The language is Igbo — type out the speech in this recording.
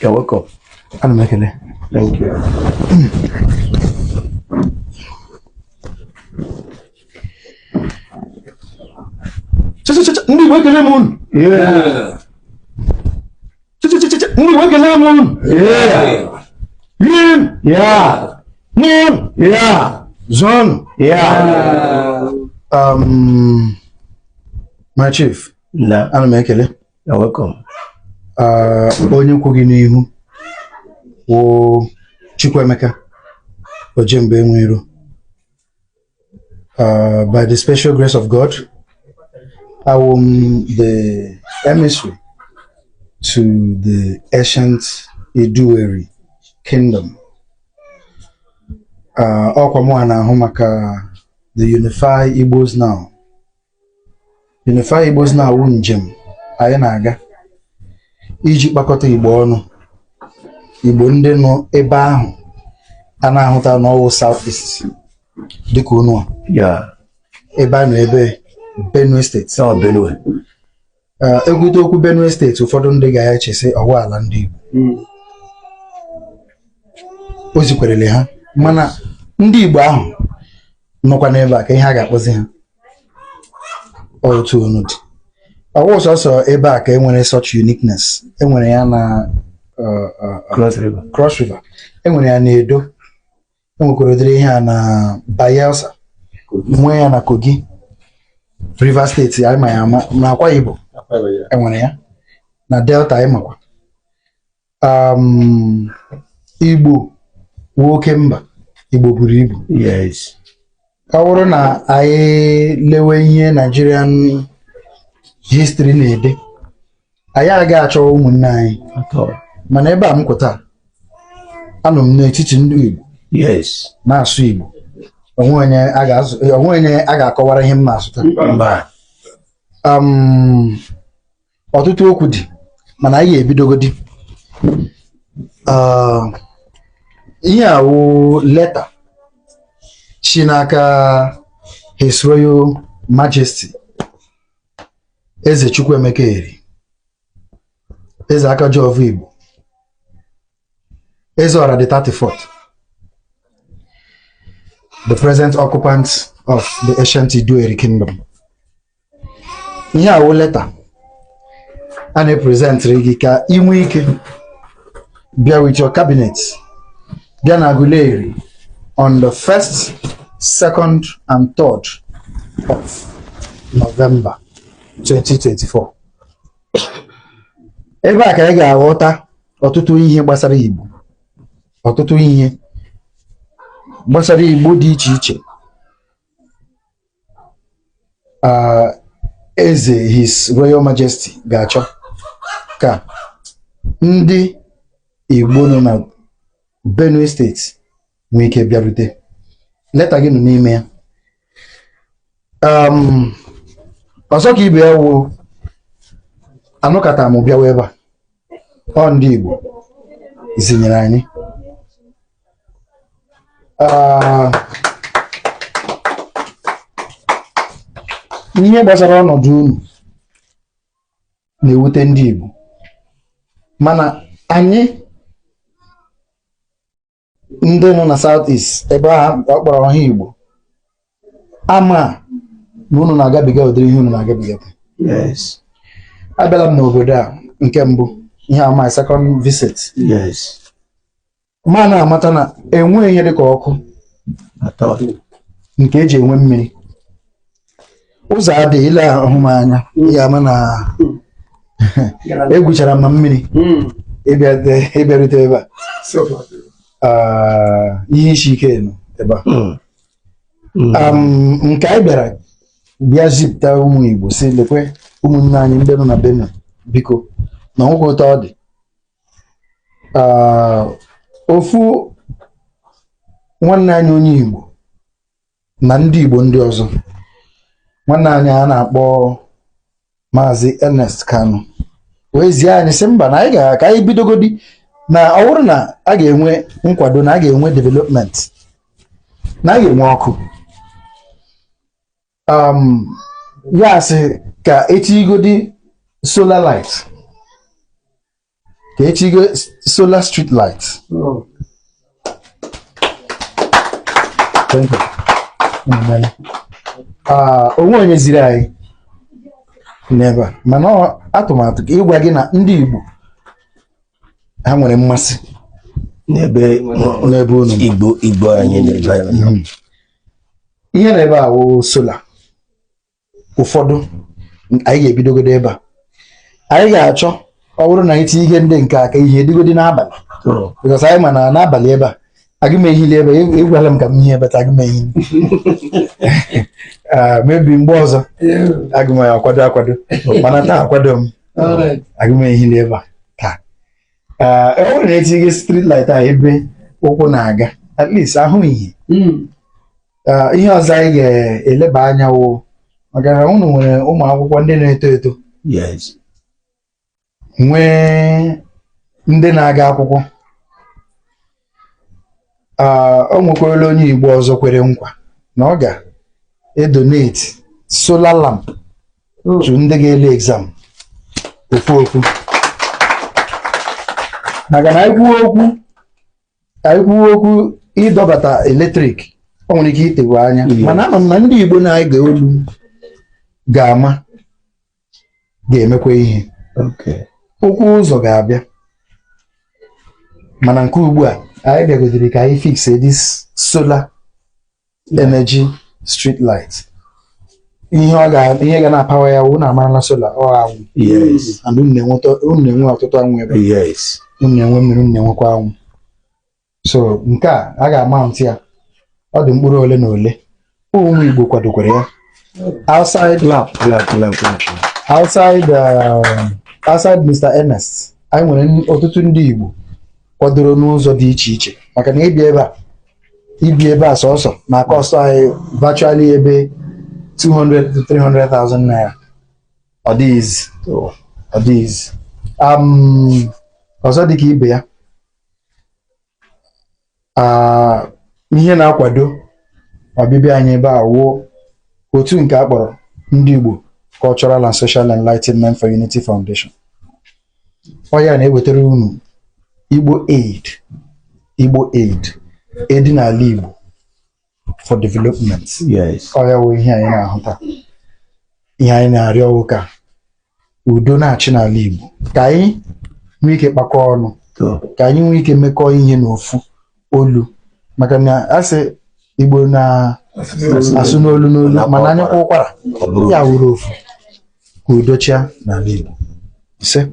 You're welcome. I'm making it. Thank you. Ndi wake lemon. Yeah. Ndi wake lemon. Yeah. Yin. Yeah. Moon. Yeah. Zone. Yeah. My chief. Nah. I'm making it. You're welcome. Onye kwugi n'ihu wo Chukwemeka Ojembe Enwero. By the special grace of God, I am the emissary to the ancient Igbo Aid kingdom. The Unify Igbos Now. Unify Igbos Now njem anyị na-aga iji kpakọta Igbo ọnụ. Igbo ndị nọ ebe ahụ a na-ahụta n'ọwụ South East dịka unu Yeah. ebe a nọ ebe Benue State. So Benue. Ekwute okwu Benue State, ụfọdụ ndị ga-echesi ọwa ala ndị Igbo. O zikwerele ha mana ndị Igbo ahụ nọkwa n'ebe a ka ihe a ga-akpọzi ha otu unu dị. Ọwụ sọsọ ebe a ka enwere such uniqueness. Enwere ya na Cross River. Enwere ya na Edo. Enwekwara ụdịrị ihe a na Bayelsa. Nwe ya na Kogi. River State anyị ma ya na Akwa Ibom. Enwere ya na Delta anyị makwa. Igbo nwoke mba. Igbo buru ibu. Yes. Ọ bụrụ na anyị lewe ihe Nigerian history na-ede, anyị agaghị achọ ụmụnne anyị. Mana ebe a m kwụta anọ m n'etiti ndị Igbo. Yes. Na-asụ Igbo. Onwe onye a ga-akọwara ihe m na-asụ taa. Ọtụtụ okwu dị mana anyị ga-ebidogodi. Ihe a wụ leta si n'aka His Royal Majesty Eze Chukwuemeka Eri, Eze Akajiọfọ Igbo, Eze Ọra the 34th, the present occupant of the ancient Igbo Aid kingdom. Ihe a wụ leta a na-epresentịrị gị ka ị nwee ike bịa with your cabinet bịa na Aguleri on the 1st, 2nd and 3rd of November 2024. Ebe a ka anyị ga-aghọta ọtụtụ ihe gbasara Igbo. Ọtụtụ ihe gbasara Igbo dị iche iche. Eze His Royal Majesty ga-achọ ka ndị Igbo nọ na Benue State nwee ike bịarute. Leta gị nọ n'ime ya. Ọzọ ka ibe ya wụ anụkata m bịawa ebe a. Ọ ndị Igbo zinyere anyị. Ihe gbasara ọnọdụ unu na-ewute ndị Igbo mana anyị ndị nọ na South East ebe ahụ akpọrọ ha Igbo ama na unu na-agabiga ụdịrị ihe unu na-agabiga. Yes. Abịala m n'obodo a nke mbụ, ihe a my second visit. Yes. Ma na-amata na enwe ihe dịka ọkụ nke eji enwe mmiri. Ụzọ adịghị ile ahụ m anya ya ama na egwuchara ma mmiri ịbịarute ebe a. Ihe isi ike nọ ebe a. Nke anyị bịara bịa zipụta ụmụ Igbo si lekwe ụmụnne anyị ndị nọ na Benue biko na nwoke ụtọ ọ dị. Ofu nwanne anyị onye Igbo na ndị Igbo ndị ọzọ, nwanne anyị a na-akpọ Maazị Ernest Kanu wee zie anyị sị mba na anyị ka anyị bidogodi na ọ bụrụ na a ga-enwe nkwado na a ga-enwe development na a ga-enwe ọkụ. Ya sị ka etigodi solar light ka echigo solar street light. Thank you. Onwe onye ziri anyị n'ebe a, mana atụmatụ ka ịgwa gị na ndị Igbo ha nwere mmasị n'ebe unu Igbo anyị n'ebe anyị. Ihe na ebe a wụ sola. Ụfọdụ anyị ga-ebidogodo ebe a. Anyị ga-achọ ọ bụrụ na anyị tinye ihe ndị nke aka ihe edigodi n'abalị, because anyị ma na n'abalị ebe a agị m ehili ebe ịgwala m ka m ihe ebe taa agị m ehili mebi mgbe ọzọ agị m akwado mana taa akwado m agị m ehili ebe a taa. Ọ bụrụ na etinye gị street light a ebe ụkwụ na-aga, at least ahụ ihe. Ihe ọzọ anyị ga-eleba anya wụ maka na unu nwere ụmụ akwụkwọ ndị na-eto eto, nwee ndị na-aga akwụkwọ. O nwekwara onye Igbo ọzọ kwere nkwa na ọ ga-edonate solar lamp to ndị ga-ele exam ofu maka na anyị kwuo okwu ịdọbata eletrik, o nwere ike itewe anya, mana ama m na ndị Igbo na-ege olu ga-ama ga-emekwa ihe. Okwu ụzọ ga-abịa, mana nke ugbu a anyị bịagodiri ka anyị fixe this solar energy street light. Ihe ga na-apawa ya wụ na amarala solar ọ anwụ. And unu na-enwe ọtụtụ anwụ ebe. Unu na-enwe mmiri, unu na-enwekwa anwụ. So nke a ga-amount ya, ọ dị mkpụrụ ole na ole. Ụmụ Igbo kwadokwara ya. Outside Mr. Ernest, anyị nwere ọtụtụ ndị Igbo kwadoro n'ụzọ dị iche iche, maka na ibi ebe a sọsọ na cost anyị virtually ebe 200 to 300,000 naira. Ọ dịghịzi. Ọzọ dịka ibe ya, ihe na-akwado ọbịbịa anyị ebe a wụ otu nke a kpọrọ ndị Igbo Cultural and Social Enlightenment for Unity Foundation. Ọ ya na-ewetara unu Igbo Aid n'ala Igbo for development. Ọ ya wụ ihe anyị na-ahụta. Ihe anyị na-arịọ ọwụ ka udo na-achị n'ala Igbo, ka anyị nwee ike kpakọọ ọnụ, ka anyị nwee ike mekọọ ihe n'ofu olu, maka na asị Igbo na-asụ n'olu mana anyị kwa ụkwara ya wuru ofu, ka udo chia n'ala Igbo. Ise.